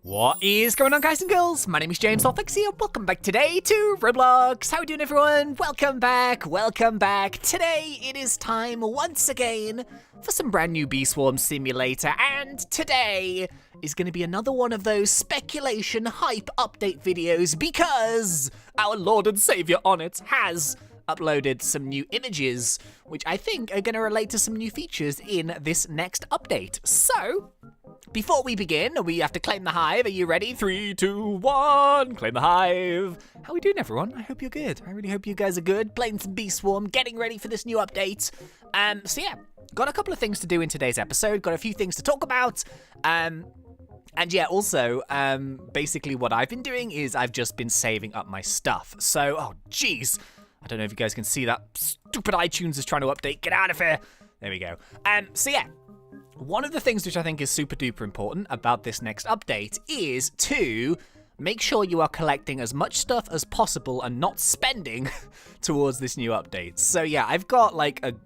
What is going on, guys and girls? My name is James ThnxCya. Welcome back today to Roblox. How are we doing, everyone? Welcome back. Welcome back. Today it is time once again for some brand new Bee Swarm Simulator, and today is going to be another one of those speculation hype update videos because our Lord and Savior on it has uploaded some new images, which I think are going to relate to some new features in this next update. So, before we begin, we have to claim the hive. Are you ready? 3, 2, 1. Claim the hive. How are we doing, everyone? I hope you're good. I really hope you guys are good. Playing some Bee Swarm, getting ready for this new update. So yeah, got a couple of things to do in today's episode. Got a few things to talk about. And yeah, also, basically what I've been doing is I've just been saving up my stuff. So, oh, jeez. I don't know if you guys can see that. Stupid iTunes is trying to update. Get out of here. There we go. So yeah. One of the things which I think is super duper important about this next update is to make sure you are collecting as much stuff as possible and not spending towards this new update. So yeah, I've got like I've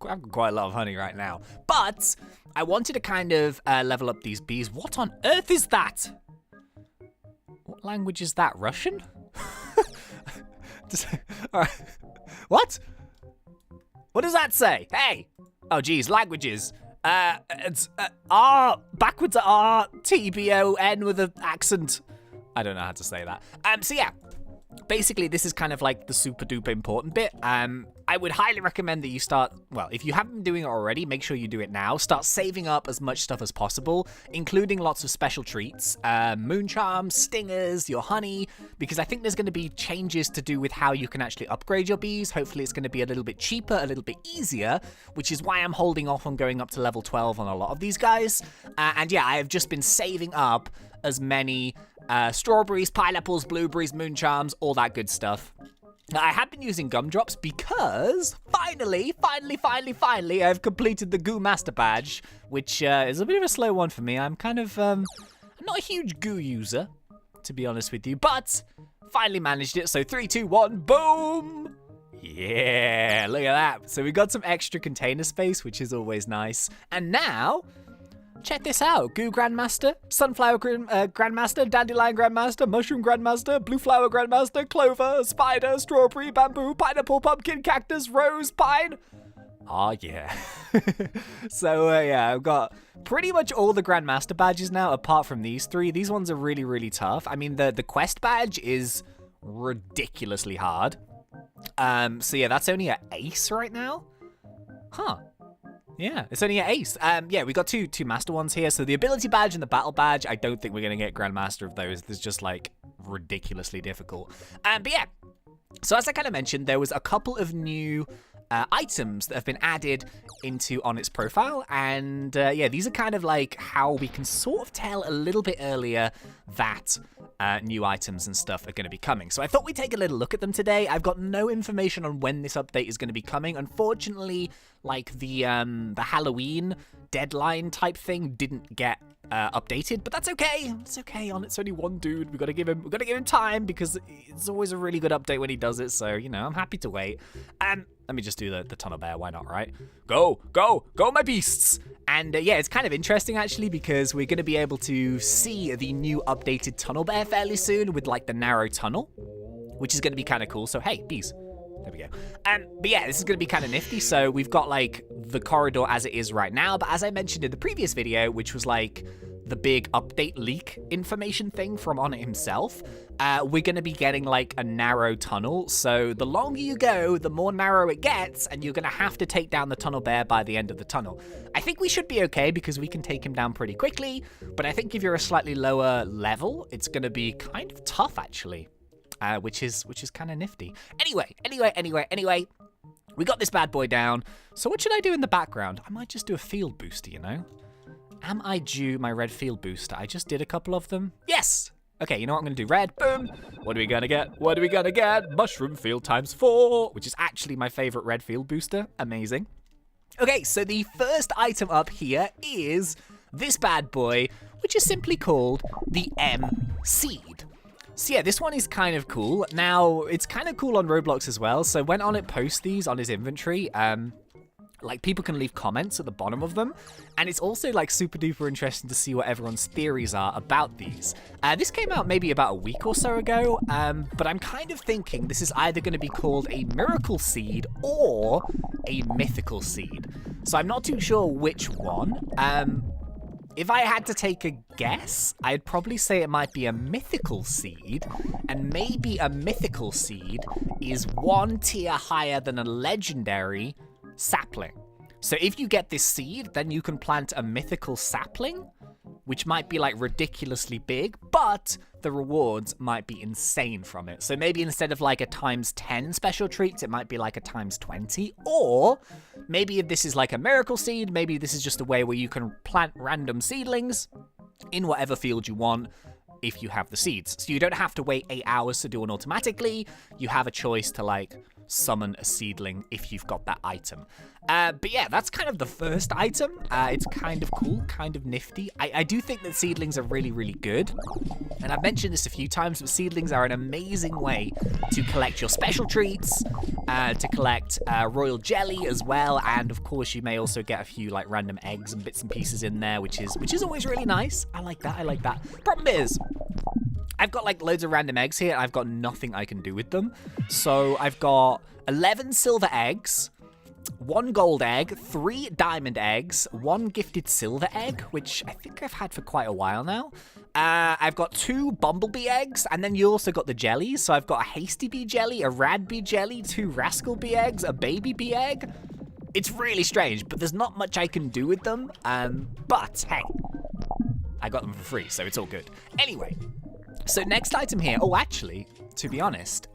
got quite a lot of honey right now, but I wanted to kind of level up these bees. What on earth is that? What language is that? Russian? All right. What? What does that say? Hey! Oh geez, languages. It's R, backwards R, T-B-O-N with an accent. I don't know how to say that. So yeah, basically this is kind of like the super duper important bit. I would highly recommend that you start, well, if you haven't been doing it already, make sure you do it now. Start saving up as much stuff as possible, including lots of special treats, moon charms, stingers, your honey, because I think there's going to be changes to do with how you can actually upgrade your bees. Hopefully it's going to be a little bit cheaper, a little bit easier, which is why I'm holding off on going up to level 12 on a lot of these guys. And yeah, I have just been saving up as many strawberries, pineapples, blueberries, moon charms, all that good stuff. Now, I have been using gumdrops because finally, I've completed the Goo Master Badge, which is a bit of a slow one for me. I'm kind of, I'm not a huge Goo user, to be honest with you, but finally managed it. So 3, 2, 1, boom! Yeah, look at that. So we got some extra container space, which is always nice. And now, check this out. Goo Grandmaster, Sunflower Grandmaster, Dandelion Grandmaster, Mushroom Grandmaster, Blue Flower Grandmaster, Clover, Spider, Strawberry, Bamboo, Pineapple, Pumpkin, Cactus, Rose, Pine. Oh, yeah. So, yeah, I've got pretty much all the Grandmaster badges now, apart from these 3. These ones are really, really tough. I mean, the Quest badge is ridiculously hard. So, yeah, that's only an ace right now. Huh. Yeah, it's only an ace. Yeah, we got two master ones here. So the ability badge and the battle badge, I don't think we're going to get grandmaster of those. There's just like ridiculously difficult. But yeah, so as I kind of mentioned, there was a couple of new items that have been added into Onnit's profile. And yeah, these are kind of like how we can sort of tell a little bit earlier that new items and stuff are going to be coming. So I thought we'd take a little look at them today. I've got no information on when this update is going to be coming. Unfortunately, like the Halloween deadline type thing didn't get updated, but that's okay. It's okay. Onnit's only one dude. We gotta give him time because it's always a really good update when he does it. So you know, I'm happy to wait. Let me just do the tunnel bear. Why not, right? Go, my beasts! And yeah, it's kind of interesting actually because we're going to be able to see the new updated tunnel bear fairly soon with like the narrow tunnel, which is going to be kind of cool. So hey, bees. There we go. But yeah, this is going to be kind of nifty. So we've got like the corridor as it is right now. But as I mentioned in the previous video, which was like the big update leak information thing from Onnit himself, we're going to be getting like a narrow tunnel. So the longer you go, the more narrow it gets, and you're going to have to take down the tunnel bear by the end of the tunnel. I think we should be okay because we can take him down pretty quickly. But I think if you're a slightly lower level, it's going to be kind of tough actually. Which is kind of nifty. Anyway, we got this bad boy down. So what should I do in the background? I might just do a field booster, you know? Am I due my red field booster? I just did a couple of them. Yes! Okay, you know what I'm going to do? Red, boom. What are we going to get? What are we going to get? Mushroom field ×4, which is actually my favorite red field booster. Amazing. Okay, so the first item up here is this bad boy, which is simply called the M Seed. So yeah, this one is kind of cool. Now, it's kind of cool on Roblox as well. So when Onnit posts these on his inventory, like people can leave comments at the bottom of them, and it's also like super duper interesting to see what everyone's theories are about these. This came out maybe about a week or so ago, but I'm kind of thinking this is either going to be called a miracle seed or a mythical seed. So I'm not too sure which one. If I had to take a guess, I'd probably say it might be a mythical seed, and maybe a mythical seed is one tier higher than a legendary sapling. So if you get this seed, then you can plant a mythical sapling, which might be like ridiculously big, but the rewards might be insane from it. So maybe instead of like a ×10 special treats, it might be like a ×20. Or maybe if this is like a miracle seed, maybe this is just a way where you can plant random seedlings in whatever field you want if you have the seeds. So you don't have to wait 8 hours to do it automatically. You have a choice to like summon a seedling if you've got that item. But yeah, that's kind of the first item. It's kind of cool, kind of nifty. I do think that seedlings are really, really good. And I've mentioned this a few times, but seedlings are an amazing way to collect your special treats, to collect royal jelly as well. And of course, you may also get a few like random eggs and bits and pieces in there, which is always really nice. I like that. I like that. Problem is, I've got like loads of random eggs here, and I've got nothing I can do with them. So I've got 11 silver eggs, 1 gold egg, 3 diamond eggs, 1 gifted silver egg, which I think I've had for quite a while now. I've got 2 bumblebee eggs, and then you also got the jellies. So I've got a hasty bee jelly, a rad bee jelly, 2 rascal bee eggs, a baby bee egg. It's really strange, but there's not much I can do with them. But hey, I got them for free, so it's all good. Anyway. So next item here, oh, actually, to be honest,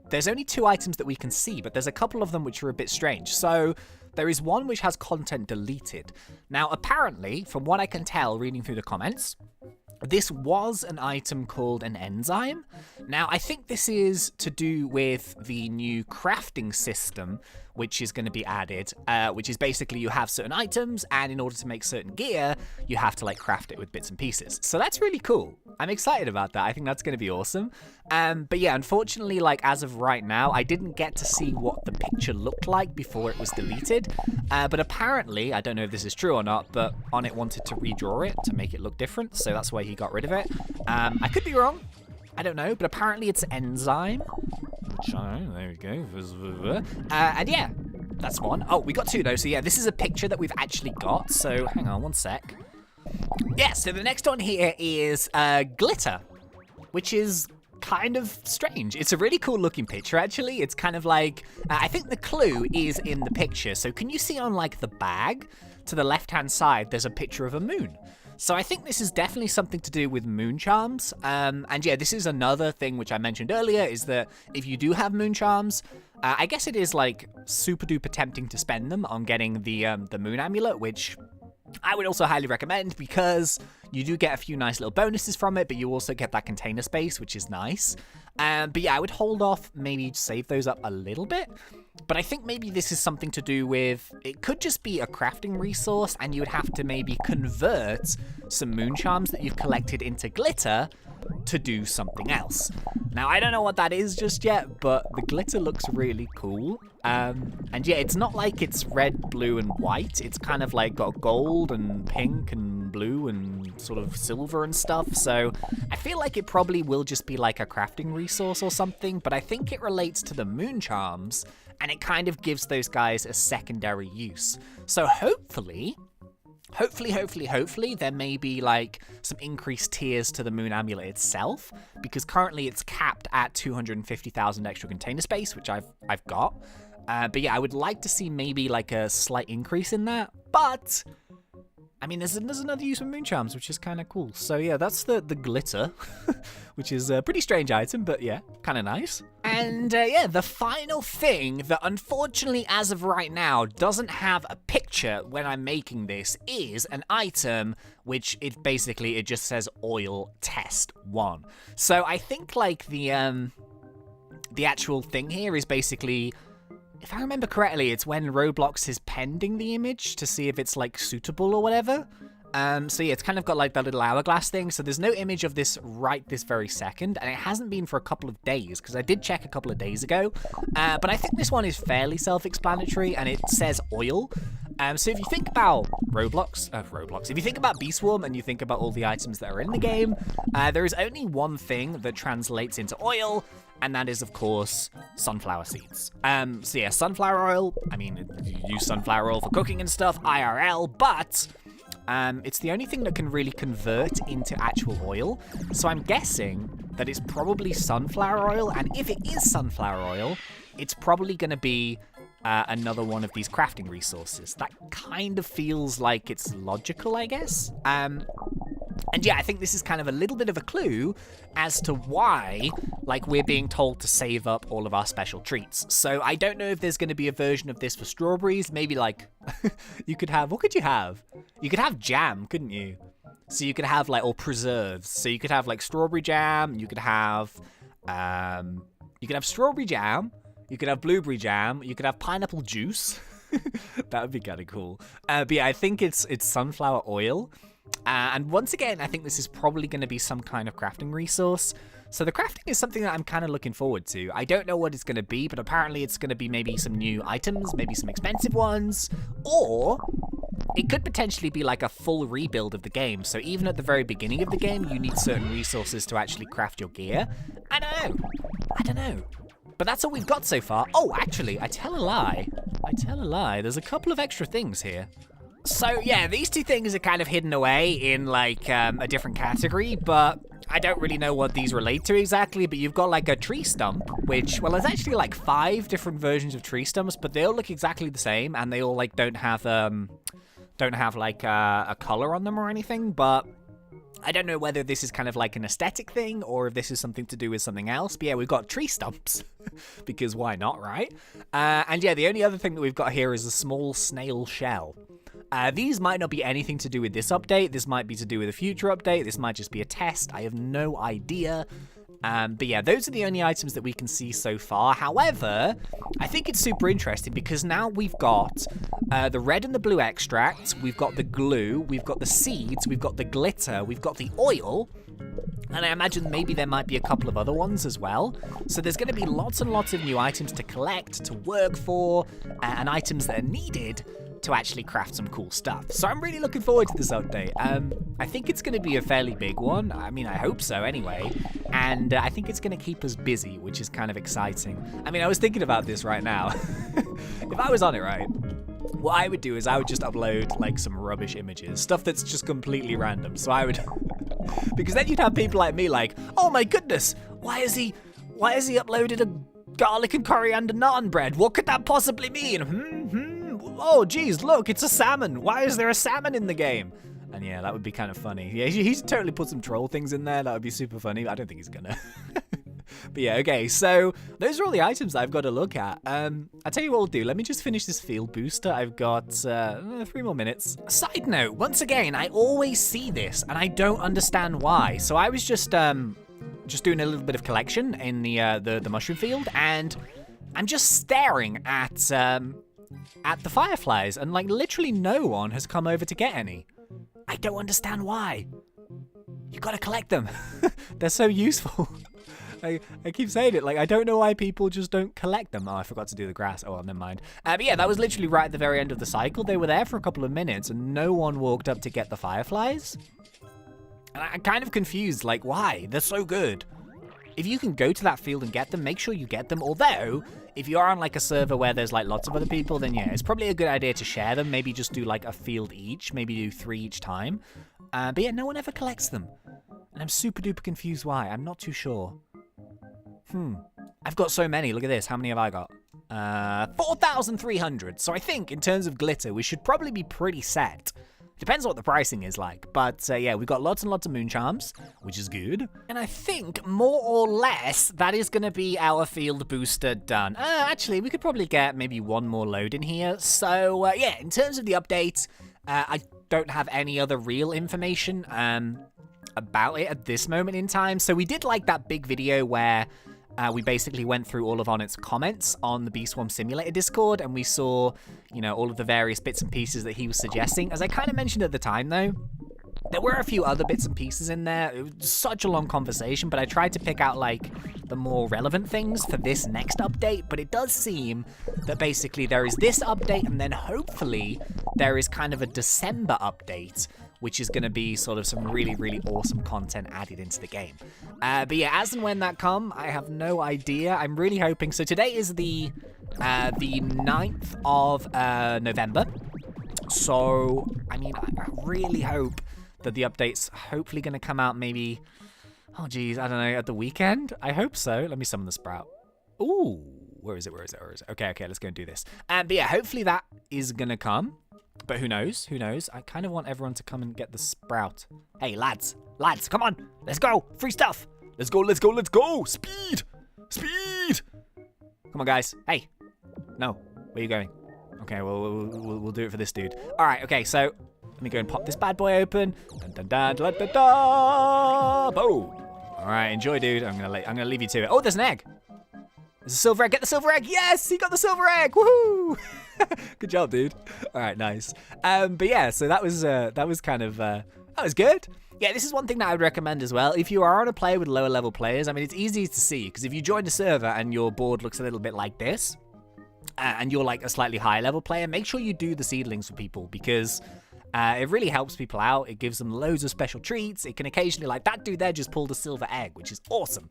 there's only 2 items that we can see, but there's a couple of them which are a bit strange. So there is one which has content deleted. Now, apparently, from what I can tell reading through the comments, this was an item called an enzyme. Now, I think this is to do with the new crafting system, which is going to be added, which is basically you have certain items, and in order to make certain gear, you have to like craft it with bits and pieces. So that's really cool. I'm excited about that. I think that's going to be awesome. But yeah, unfortunately, like as of right now, I didn't get to see what the picture looked like before it was deleted. But apparently, I don't know if this is true or not, but Onnit wanted to redraw it to make it look different. So that's why he got rid of it. I could be wrong. I don't know, but apparently it's enzyme. There we go. And yeah, that's one. Oh, we got 2 though. So yeah, this is a picture that we've actually got. So hang on one sec. Yeah, so the next one here is glitter, which is kind of strange. It's a really cool looking picture, actually. It's kind of like, I think the clue is in the picture. So can you see on like the bag to the left-hand side, there's a picture of a moon. So I think this is definitely something to do with moon charms. And yeah, this is another thing which I mentioned earlier, is that if you do have moon charms, I guess it is like super duper tempting to spend them on getting the moon amulet, which I would also highly recommend because you do get a few nice little bonuses from it, but you also get that container space, which is nice. But yeah, I would hold off, maybe save those up a little bit. But I think maybe this is something to do with, it could just be a crafting resource, and you would have to maybe convert some moon charms that you've collected into glitter to do something else. Now, I don't know what that is just yet, but the glitter looks really cool. And yeah, it's not like it's red, blue, and white. It's kind of like got gold and pink and blue and sort of silver and stuff. So I feel like it probably will just be like a crafting resource or something, but I think it relates to the moon charms, and it kind of gives those guys a secondary use. So hopefully, there may be like some increased tiers to the moon amulet itself, because currently it's capped at 250,000 extra container space, which I've got. But yeah, I would like to see maybe like a slight increase in that. But I mean, there's another use for moon charms, which is kind of cool. So yeah, that's the glitter, which is a pretty strange item, but yeah, kind of nice. And yeah, the final thing that unfortunately as of right now doesn't have a picture when I'm making this is an item which it just says oil test 1. So I think like the actual thing here is basically, if I remember correctly, it's when Roblox is pending the image to see if it's like suitable or whatever. So yeah, it's kind of got like that little hourglass thing. So there's no image of this right this very second, and it hasn't been for a couple of days because I did check a couple of days ago. But I think this one is fairly self-explanatory, and it says oil. So if you think about Roblox, if you think about Beeswarm and you think about all the items that are in the game, there is only one thing that translates into oil, and that is, of course, sunflower seeds. So yeah, sunflower oil, I mean, you use sunflower oil for cooking and stuff, IRL, but it's the only thing that can really convert into actual oil. So I'm guessing that it's probably sunflower oil, and if it is sunflower oil, it's probably going to be another one of these crafting resources. That kind of feels like it's logical, I guess. And yeah, I think this is kind of a little bit of a clue as to why, like, we're being told to save up all of our special treats. So I don't know if there's going to be a version of this for strawberries. Maybe, like, you could have, what could you have? You could have jam, couldn't you? So you could have, like, or preserves. So you could have, like, strawberry jam. You could have strawberry jam. You could have blueberry jam. You could have pineapple juice. That would be kind of cool. But yeah, I think it's sunflower oil. And once again, I think this is probably going to be some kind of crafting resource. So the crafting is something that I'm kind of looking forward to. I don't know what it's going to be, but apparently it's going to be maybe some new items, maybe some expensive ones, or it could potentially be like a full rebuild of the game. So even at the very beginning of the game, you need certain resources to actually craft your gear. I don't know. But that's all we've got so far. Oh, actually, I tell a lie. There's a couple of extra things here. So yeah, these two things are kind of hidden away in like a different category, but I don't really know what these relate to exactly. But you've got like a tree stump, which, well, there's actually like 5 different versions of tree stumps, but they all look exactly the same, and they all like don't have like a color on them or anything. But I don't know whether this is kind of like an aesthetic thing or if this is something to do with something else. But yeah, we've got tree stumps because why not, right? And yeah, the only other thing that we've got here is a small snail shell. These might not be anything to do with this update. This might be to do with a future update. This might just be a test. I have no idea. But yeah, those are the only items that we can see so far. However, I think it's super interesting because now we've got the red and the blue extracts, we've got the glue, we've got the seeds, we've got the glitter, we've got the oil, and I imagine maybe there might be a couple of other ones as well. So there's going to be lots and lots of new items to collect, to work for, and items that are needed to actually craft some cool stuff. So I'm really looking forward to this update. I think it's going to be a fairly big one. I mean, I hope so anyway. And I think it's going to keep us busy, which is kind of exciting. I mean, I was thinking about this right now. If I was on it, right, what I would do is I would just upload like some rubbish images, stuff that's just completely random. So I would, because then you'd have people like me like, oh my goodness, why has he uploaded a garlic and coriander naan bread? What could that possibly mean? Oh, geez, look, it's a salmon. Why is there a salmon in the game? And yeah, that would be kind of funny. Yeah, he's totally put some troll things in there. That would be super funny. I don't think he's gonna. But yeah, okay, so those are all the items I've got to look at. I'll tell you what we'll do. Let me just finish this field booster. I've got 3 more minutes. Side note, once again, I always see this, and I don't understand why. So I was just doing a little bit of collection in the mushroom field, and I'm just staring at the fireflies, and like literally no one has come over to get any. I don't understand why. You gotta collect them. They're so useful. I keep saying it, like, I don't know why people just don't collect them. Oh, I forgot to do the grass. Oh, well, never mind. But yeah, that was literally right at the very end of the cycle. They were there for a couple of minutes, and no one walked up to get the fireflies. And I'm kind of confused, like, why? They're so good. If you can go to that field and get them, make sure you get them. Although, if you are on, like, a server where there's, like, lots of other people, then, yeah, it's probably a good idea to share them. Maybe just do, like, a field each. Maybe do 3 each time. But yeah, no one ever collects them. And I'm super duper confused why. I'm not too sure. I've got so many. Look at this. How many have I got? 4,300. So I think in terms of glitter, we should probably be pretty set. Depends on what the pricing is like. But yeah, we've got lots and lots of moon charms, which is good. And I think more or less that is going to be our field booster done. Actually, we could probably get maybe 1 more load in here. So yeah, in terms of the update, I don't have any other real information about it at this moment in time. So we did like that big video where we basically went through all of Onnit's comments on the beeswarmsimulator Discord, and we saw, you know, all of the various bits and pieces that he was suggesting. As I kind of mentioned at the time, though, There were a few other bits and pieces in there. It was such a long conversation, but I tried to pick out like the more relevant things for this next update. But it does seem that basically there is this update, and then hopefully there is kind of a December update, which is going to be sort of some really, really awesome content added into the game. But yeah, as and when that come, I have no idea. I'm really hoping. So today is the 9th of November. So, I mean, I really hope that the update's hopefully going to come out maybe, oh geez, I don't know, at the weekend? I hope so. Let me summon the sprout. Ooh, where is it? Okay, let's go and do this. But yeah, hopefully that is going to come. But who knows? I kind of want everyone to come and get the sprout. Hey, lads, come on. Let's go. Free stuff. Let's go. Speed. Come on, guys. Hey. No, where are you going? Okay, well, we'll do it for this dude. All right, okay, so let me go and pop this bad boy open. Dun, dun, dun, dun, dun, dun. Boom. All right, enjoy, dude. I'm gonna leave you to it. Oh, there's an egg. There's a silver egg. Get the silver egg. Yes, he got the silver egg. Woohoo! Good job, dude. All right, nice. But yeah, so that was kind of that was good. Yeah, this is one thing that I would recommend as well. If you are on a player with lower level players, I mean, it's easy to see because if you join a server and your board looks a little bit like this, and you're like a slightly higher level player, make sure you do the seedlings for people because it really helps people out. It gives them loads of special treats. It can occasionally, like that dude there just pulled a silver egg, which is awesome.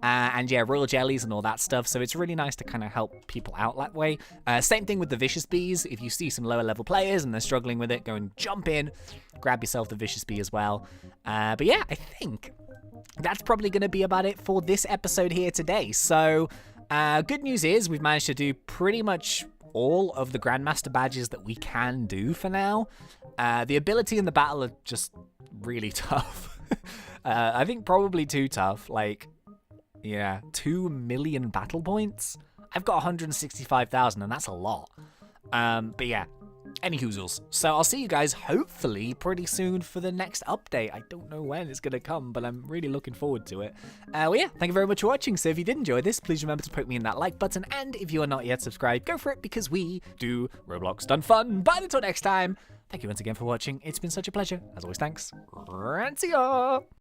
And yeah, royal jellies and all that stuff. So it's really nice to kind of help people out that way. Same thing with the vicious bees. If you see some lower level players and they're struggling with it, go and jump in, grab yourself the vicious bee as well. But yeah, I think that's probably going to be about it for this episode here today. So good news is we've managed to do pretty much all of the Grandmaster badges that we can do for now. The ability in the battle are just really tough. I think probably too tough. Like, yeah, 2 million battle points. I've got 165,000, and that's a lot. But yeah, any hoozles. So I'll see you guys hopefully pretty soon for the next update. I don't know when it's going to come, but I'm really looking forward to it. Well, yeah, thank you very much for watching. So if you did enjoy this, please remember to poke me in that like button. And if you are not yet subscribed, go for it because we do Roblox done fun. But until next time, thank you once again for watching. It's been such a pleasure. As always, thanks. ThnxCya.